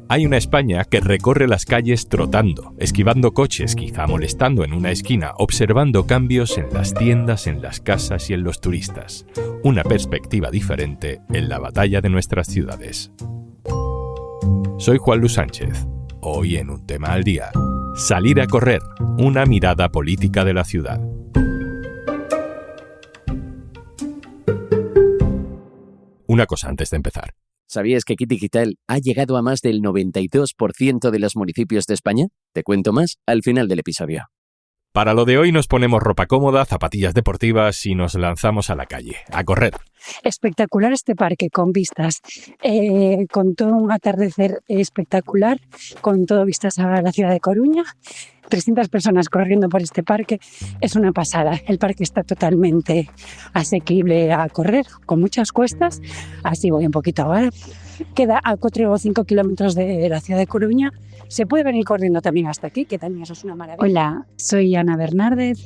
Hay una España que recorre las calles trotando, esquivando coches, quizá molestando en una esquina, observando cambios en las tiendas, en las casas y en los turistas. Una perspectiva diferente en la batalla de nuestras ciudades. Soy Juan Luis Sánchez. Hoy en Un Tema al Día. Salir a correr, una mirada política de la ciudad. Una cosa antes de empezar. ¿Sabías que Kit Digital ha llegado a más del 92% de los municipios de España? Te cuento más al final del episodio. Para lo de hoy nos ponemos ropa cómoda, zapatillas deportivas y nos lanzamos a la calle, a correr. Espectacular este parque con vistas, con todo un atardecer espectacular, con todo vistas a la ciudad de Coruña. 300 personas corriendo por este parque, es una pasada. El parque está totalmente asequible a correr, con muchas cuestas, así voy un poquito ahora. Queda a 4 o 5 kilómetros de la ciudad de Coruña. Se puede venir corriendo también hasta aquí, que también eso es una maravilla. Hola, soy Ana Bernárdez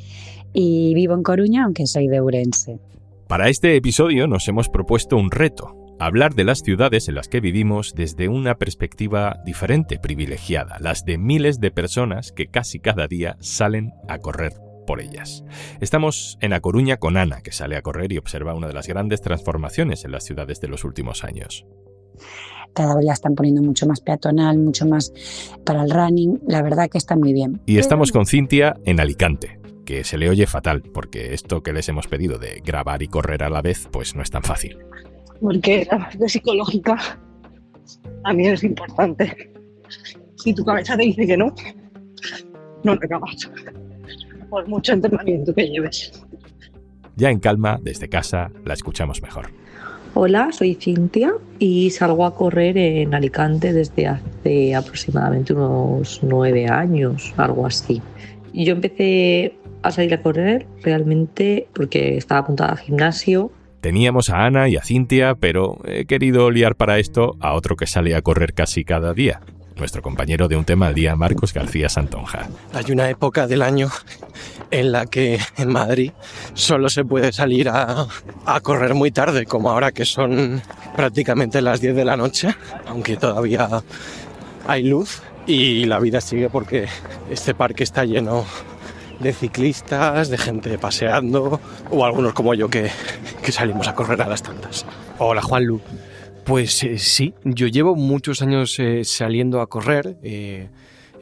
y vivo en Coruña, aunque soy de Ourense. Para este episodio nos hemos propuesto un reto. Hablar de las ciudades en las que vivimos desde una perspectiva diferente, privilegiada, las de miles de personas que casi cada día salen a correr por ellas. Estamos en A Coruña con Ana, que sale a correr y observa una de las grandes transformaciones en las ciudades de los últimos años. Cada vez la están poniendo mucho más peatonal, mucho más para el running. La verdad que está muy bien. Y estamos con Cintia en Alicante, que se le oye fatal, porque esto que les hemos pedido de grabar y correr a la vez, pues no es tan fácil. Porque la parte psicológica también es importante. Si tu cabeza te dice que no acabas. Por mucho entrenamiento que lleves. Ya en calma, desde casa, la escuchamos mejor. Hola, soy Cintia y salgo a correr en Alicante desde hace aproximadamente unos 9 años, algo así. Yo empecé a salir a correr realmente porque estaba apuntada al gimnasio. Teníamos a Ana y a Cintia, pero he querido liar para esto a otro que sale a correr casi cada día. Nuestro compañero de Un Tema al Día, Marcos García Santonja. Hay una época del año en la que en Madrid solo se puede salir a correr muy tarde, como ahora que son prácticamente las 10 de la noche, aunque todavía hay luz y la vida sigue porque este parque está lleno de ciclistas, de gente paseando o algunos como yo que salimos a correr a las tantas. Hola, Juanlu. Pues sí, yo llevo muchos años saliendo a correr.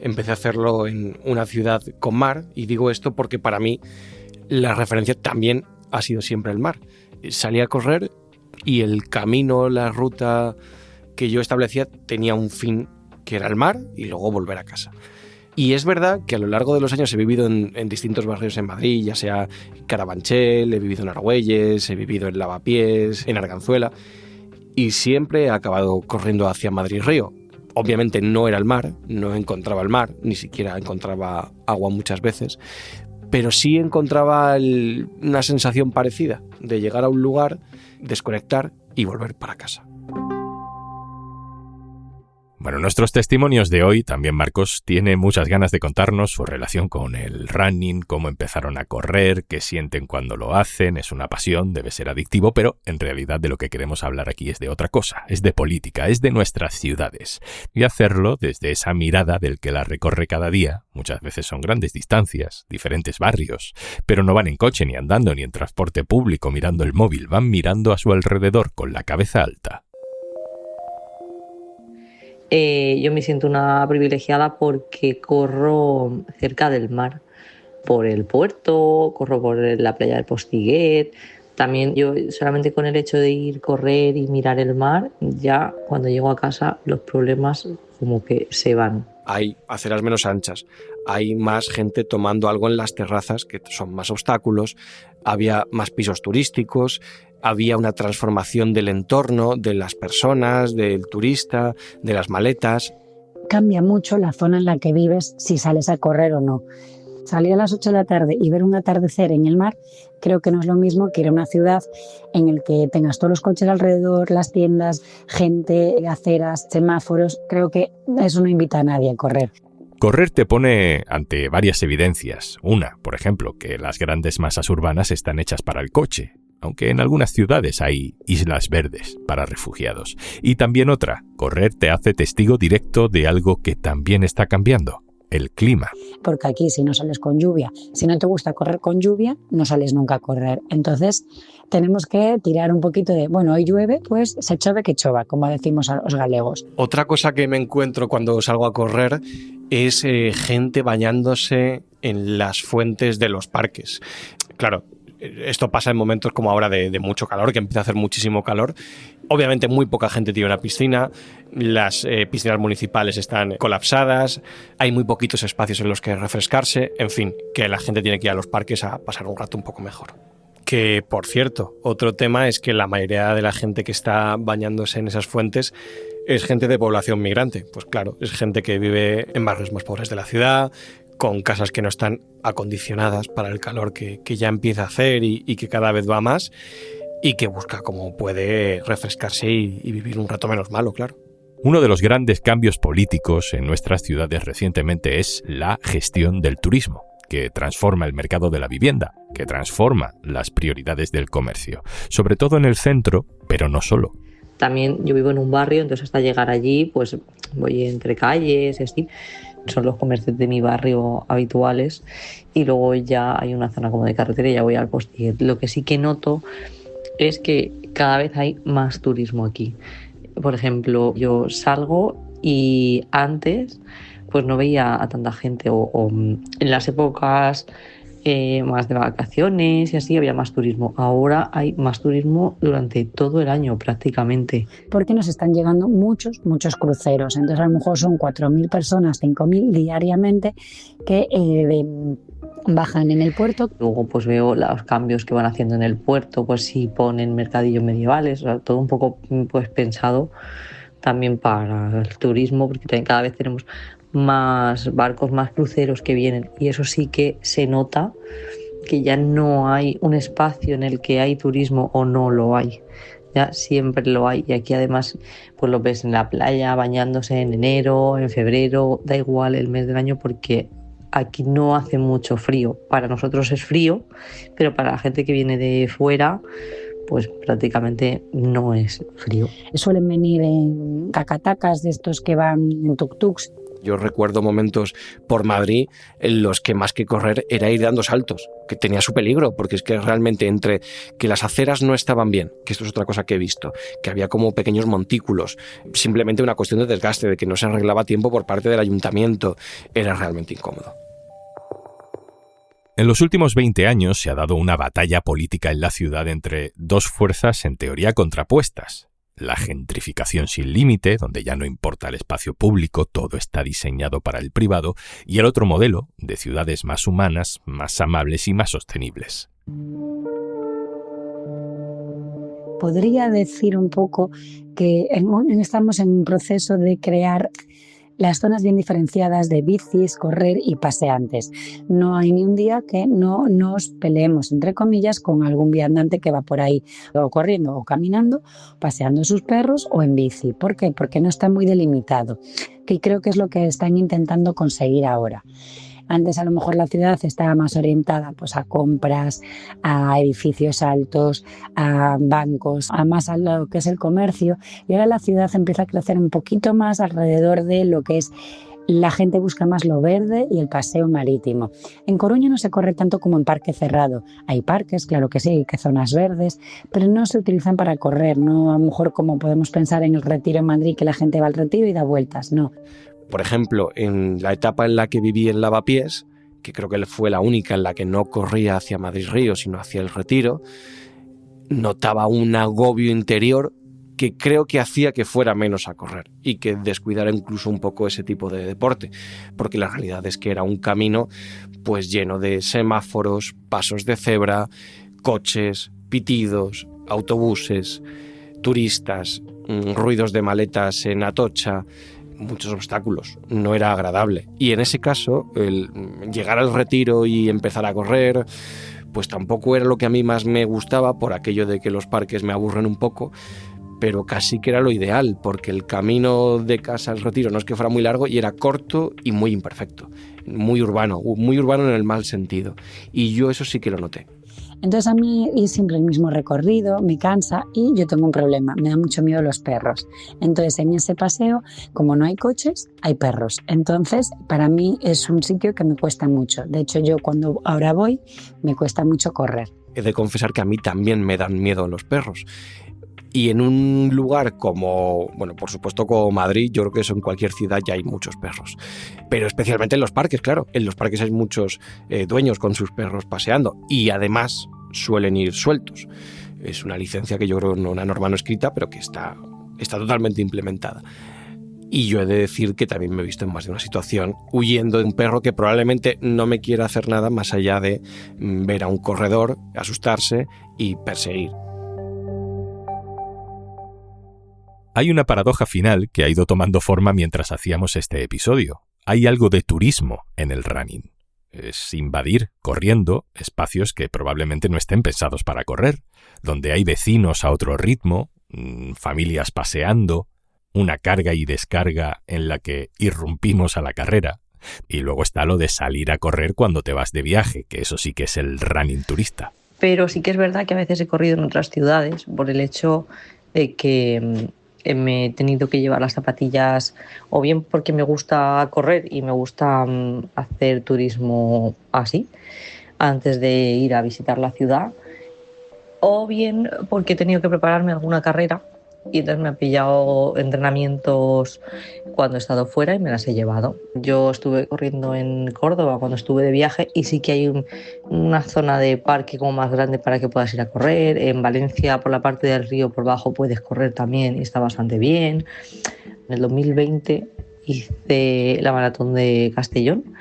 Empecé a hacerlo en una ciudad con mar y digo esto porque para mí la referencia también ha sido siempre el mar. Salí a correr y el camino, la ruta que yo establecía tenía un fin que era el mar y luego volver a casa. Y es verdad que a lo largo de los años he vivido en distintos barrios en Madrid, ya sea Carabanchel, he vivido en Argüelles, he vivido en Lavapiés, en Arganzuela, y siempre he acabado corriendo hacia Madrid-Río. Obviamente no era el mar, no encontraba el mar, ni siquiera encontraba agua muchas veces, pero sí encontraba una sensación parecida de llegar a un lugar, desconectar y volver para casa. Bueno, nuestros testimonios de hoy, también Marcos tiene muchas ganas de contarnos su relación con el running, cómo empezaron a correr, qué sienten cuando lo hacen, es una pasión, debe ser adictivo, pero en realidad de lo que queremos hablar aquí es de otra cosa, es de política, es de nuestras ciudades. Y hacerlo desde esa mirada del que la recorre cada día, muchas veces son grandes distancias, diferentes barrios, pero no van en coche ni andando ni en transporte público mirando el móvil, van mirando a su alrededor con la cabeza alta. Yo me siento una privilegiada porque corro cerca del mar, por el puerto, corro por la playa del Postiguet. También yo solamente con el hecho de ir correr y mirar el mar, ya cuando llego a casa los problemas como que se van. Hay aceras menos anchas, hay más gente tomando algo en las terrazas, que son más obstáculos, había más pisos turísticos, había una transformación del entorno, de las personas, del turista, de las maletas. Cambia mucho la zona en la que vives si sales a correr o no. Salir a las 8 de la tarde y ver un atardecer en el mar creo que no es lo mismo que ir a una ciudad en el que tengas todos los coches alrededor, las tiendas, gente, aceras, semáforos. Creo que eso no invita a nadie a correr. Correr te pone ante varias evidencias. Una, por ejemplo, que las grandes masas urbanas están hechas para el coche. aunque en algunas ciudades hay islas verdes para refugiados. Y también otra, correr te hace testigo directo de algo que también está cambiando: el clima. Porque aquí si no sales con lluvia, si no te gusta correr con lluvia, no sales nunca a correr. Entonces tenemos que tirar un poquito de, bueno, hoy llueve, pues se chove que chova, como decimos a los galegos. Otra cosa que me encuentro cuando salgo a correr es gente bañándose en las fuentes de los parques. Claro, esto pasa en momentos como ahora de mucho calor, que empieza a hacer muchísimo calor. Obviamente muy poca gente tiene una piscina, las piscinas municipales están colapsadas, hay muy poquitos espacios en los que refrescarse, en fin, que la gente tiene que ir a los parques a pasar un rato un poco mejor. Que, por cierto, otro tema es que la mayoría de la gente que está bañándose en esas fuentes es gente de población migrante. Pues claro, es gente que vive en barrios más pobres de la ciudad, con casas que no están acondicionadas para el calor que ya empieza a hacer y que cada vez va más, y que busca cómo puede refrescarse y vivir un rato menos malo, claro. Uno de los grandes cambios políticos en nuestras ciudades recientemente es la gestión del turismo, que transforma el mercado de la vivienda, que transforma las prioridades del comercio, sobre todo en el centro, pero no solo. También yo vivo en un barrio, entonces hasta llegar allí pues voy entre calles y así. Son los comercios de mi barrio habituales, y luego ya hay una zona como de carretera y ya voy al Postiguet. Lo que sí que noto es que cada vez hay más turismo aquí. Por ejemplo, yo salgo y antes pues no veía a tanta gente, o en las épocas más de vacaciones y así había más turismo. Ahora hay más turismo durante todo el año prácticamente. Porque nos están llegando muchos cruceros. Entonces a lo mejor son 4.000 personas, 5.000 diariamente que bajan en el puerto. Luego pues veo los cambios que van haciendo en el puerto, pues si ponen mercadillos medievales, o sea, todo un poco pues pensado también para el turismo, porque también cada vez tenemos más barcos, más cruceros que vienen, y eso sí que se nota que ya no hay un espacio en el que hay turismo o no lo hay. Ya siempre lo hay, y aquí además pues lo ves en la playa bañándose en enero, en febrero, da igual el mes del año, porque aquí no hace mucho frío. Para nosotros es frío, pero para la gente que viene de fuera pues prácticamente no es frío. Suelen venir en cacatacas de estos que van en tuk-tuks. Yo recuerdo momentos por Madrid en los que más que correr era ir dando saltos, que tenía su peligro, porque es que realmente entre que las aceras no estaban bien, que esto es otra cosa que he visto, que había como pequeños montículos, simplemente una cuestión de desgaste, de que no se arreglaba a tiempo por parte del ayuntamiento, era realmente incómodo. En los últimos 20 años se ha dado una batalla política en la ciudad entre dos fuerzas en teoría contrapuestas. La gentrificación sin límite, donde ya no importa el espacio público, todo está diseñado para el privado, y el otro modelo de ciudades más humanas, más amables y más sostenibles. Podría decir un poco que estamos en un proceso de crear las zonas bien diferenciadas de bicis, correr y paseantes. No hay ni un día que no nos peleemos, entre comillas, con algún viandante que va por ahí o corriendo o caminando, paseando sus perros o en bici. ¿Por qué? Porque no está muy delimitado, que creo que es lo que están intentando conseguir ahora. Antes a lo mejor la ciudad estaba más orientada pues a compras, a edificios altos, a bancos, a más a lo que es el comercio, y ahora la ciudad empieza a crecer un poquito más alrededor de lo que es la gente busca más lo verde y el paseo marítimo. En Coruña no se corre tanto como en parque cerrado. Hay parques, claro que sí, que zonas verdes, pero no se utilizan para correr, no a lo mejor como podemos pensar en el Retiro en Madrid, que la gente va al Retiro y da vueltas, no. Por ejemplo, en la etapa en la que viví en Lavapiés, que creo que fue la única en la que no corría hacia Madrid-Río, sino hacia el Retiro, notaba un agobio interior que creo que hacía que fuera menos a correr y que descuidara incluso un poco ese tipo de deporte, porque la realidad es que era un camino pues lleno de semáforos, pasos de cebra, coches, pitidos, autobuses, turistas, ruidos de maletas en Atocha, muchos obstáculos, no era agradable. Y en ese caso, el llegar al Retiro y empezar a correr, pues tampoco era lo que a mí más me gustaba, por aquello de que los parques me aburren un poco, pero casi que era lo ideal, porque el camino de casa al Retiro no es que fuera muy largo y era corto y muy imperfecto, muy urbano en el mal sentido. Y yo eso sí que lo noté. Entonces a mí ir siempre el mismo recorrido me cansa y yo tengo un problema, me da mucho miedo los perros. Entonces en ese paseo, como no hay coches, hay perros. Entonces para mí es un sitio que me cuesta mucho. De hecho yo cuando ahora voy me cuesta mucho correr. He de confesar que a mí también me dan miedo los perros. Y en un lugar como, bueno, por supuesto como Madrid, yo creo que eso en cualquier ciudad ya hay muchos perros. Pero especialmente en los parques, claro. En los parques hay muchos dueños con sus perros paseando y además suelen ir sueltos. Es una licencia que yo creo, no una norma no escrita, pero que está totalmente implementada. Y yo he de decir que también me he visto en más de una situación huyendo de un perro que probablemente no me quiera hacer nada más allá de ver a un corredor, asustarse y perseguir. Hay una paradoja final que ha ido tomando forma mientras hacíamos este episodio. Hay algo de turismo en el running. Es invadir, corriendo, espacios que probablemente no estén pensados para correr, donde hay vecinos a otro ritmo, familias paseando, una carga y descarga en la que irrumpimos a la carrera. Y luego está lo de salir a correr cuando te vas de viaje, que eso sí que es el running turista. Pero sí que es verdad que a veces he corrido en otras ciudades por el hecho de que me he tenido que llevar las zapatillas, o bien porque me gusta correr y me gusta hacer turismo así, antes de ir a visitar la ciudad, o bien porque he tenido que prepararme alguna carrera y entonces me he pillado entrenamientos cuando he estado fuera y me las he llevado. Yo estuve corriendo en Córdoba cuando estuve de viaje y sí que hay una zona de parque como más grande para que puedas ir a correr. En Valencia, por la parte del río por bajo, puedes correr también y está bastante bien. En el 2020 hice la maratón de Castellón,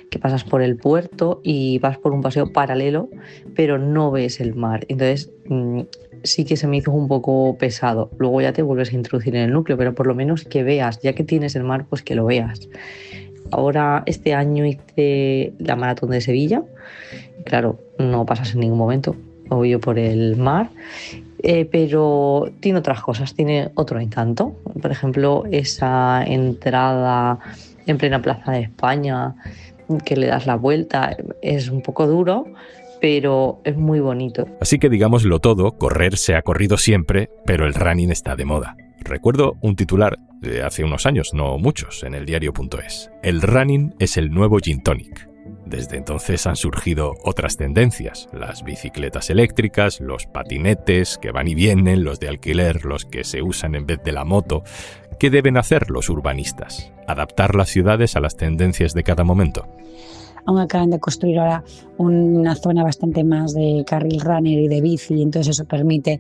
que pasas por el puerto y vas por un paseo paralelo, pero no ves el mar. Entonces sí que se me hizo un poco pesado. Luego ya te vuelves a introducir en el núcleo, pero por lo menos que veas, ya que tienes el mar, pues que lo veas. Ahora este año hice la maratón de Sevilla. Claro, no pasas en ningún momento, obvio, por el mar, pero tiene otras cosas, tiene otro encanto. Por ejemplo, esa entrada en plena Plaza de España, que le das la vuelta, es un poco duro, pero es muy bonito. Así que digámoslo todo, correr se ha corrido siempre, pero el running está de moda. Recuerdo un titular de hace unos años, no muchos, en el diario.es. El running es el nuevo gin tonic. Desde entonces han surgido otras tendencias, las bicicletas eléctricas, los patinetes que van y vienen, los de alquiler, los que se usan en vez de la moto. ¿Qué deben hacer los urbanistas? ¿Adaptar las ciudades a las tendencias de cada momento? Aún acaban de construir ahora una zona bastante más de carril runner y de bici, entonces eso permite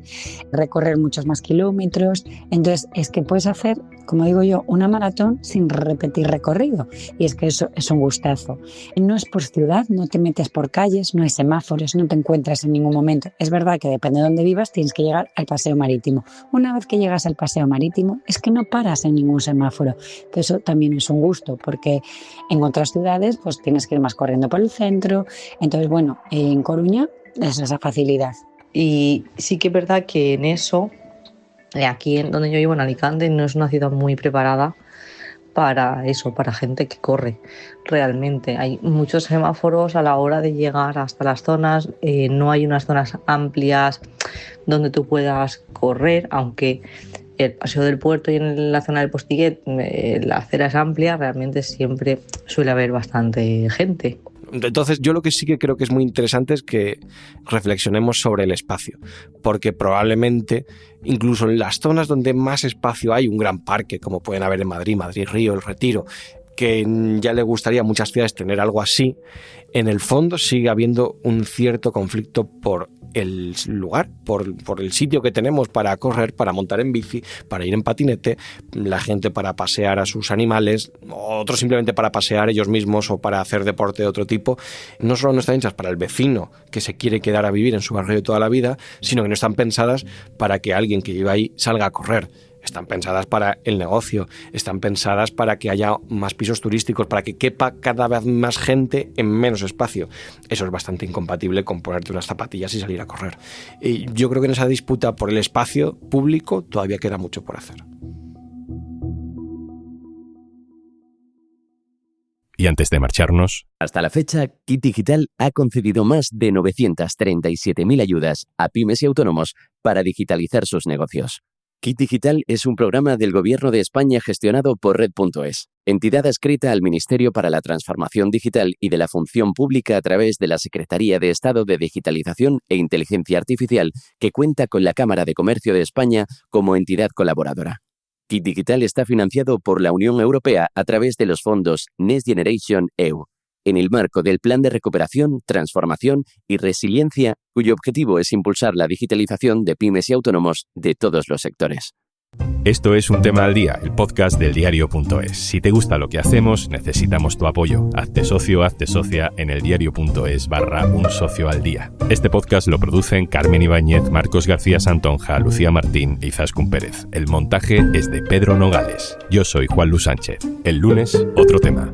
recorrer muchos más kilómetros. Entonces es que puedes hacer, como digo yo, una maratón sin repetir recorrido, y es que eso es un gustazo. No es por ciudad, no te metes por calles, no hay semáforos, no te encuentras en ningún momento. Es verdad que depende de dónde vivas tienes que llegar al paseo marítimo. Una vez que llegas al paseo marítimo es que no paras en ningún semáforo, que eso también es un gusto, porque en otras ciudades pues tienes que ir más corriendo por el centro. Entonces, bueno, en Coruña es esa facilidad. Y sí que es verdad que en eso, aquí donde yo vivo, en Alicante, no es una ciudad muy preparada para eso, para gente que corre realmente. Hay muchos semáforos a la hora de llegar hasta las zonas, no hay unas zonas amplias donde tú puedas correr, aunque el paseo del puerto y en la zona del Postiguet la acera es amplia, realmente siempre suele haber bastante gente. Entonces yo lo que sí que creo que es muy interesante es que reflexionemos sobre el espacio, porque probablemente incluso en las zonas donde más espacio hay, un gran parque como pueden haber en Madrid, Madrid-Río, El Retiro, que ya le gustaría a muchas ciudades tener algo así, en el fondo sigue habiendo un cierto conflicto por el lugar, por el sitio que tenemos para correr, para montar en bici, para ir en patinete, la gente para pasear a sus animales, otros simplemente para pasear ellos mismos o para hacer deporte de otro tipo. No solo no están hechas para el vecino que se quiere quedar a vivir en su barrio de toda la vida, sino que no están pensadas para que alguien que vive ahí salga a correr. Están pensadas para el negocio, están pensadas para que haya más pisos turísticos, para que quepa cada vez más gente en menos espacio. Eso es bastante incompatible con ponerte unas zapatillas y salir a correr. Y yo creo que en esa disputa por el espacio público todavía queda mucho por hacer. Y antes de marcharnos... Hasta la fecha, Kit Digital ha concedido más de 937.000 ayudas a pymes y autónomos para digitalizar sus negocios. Kit Digital es un programa del Gobierno de España gestionado por Red.es, entidad adscrita al Ministerio para la Transformación Digital y de la Función Pública a través de la Secretaría de Estado de Digitalización e Inteligencia Artificial, que cuenta con la Cámara de Comercio de España como entidad colaboradora. Kit Digital está financiado por la Unión Europea a través de los fondos Next Generation EU, en el marco del Plan de Recuperación, Transformación y Resiliencia, cuyo objetivo es impulsar la digitalización de pymes y autónomos de todos los sectores. Esto es Un Tema al Día, el podcast del diario.es. Si te gusta lo que hacemos, necesitamos tu apoyo. Hazte socio, hazte socia en eldiario.es/Un Socio al Día. Este podcast lo producen Carmen Ibáñez, Marcos García Santonja, Lucía Martín y Izaskun Pérez. El montaje es de Pedro Nogales. Yo soy Juan Luis Sánchez. El lunes, otro tema.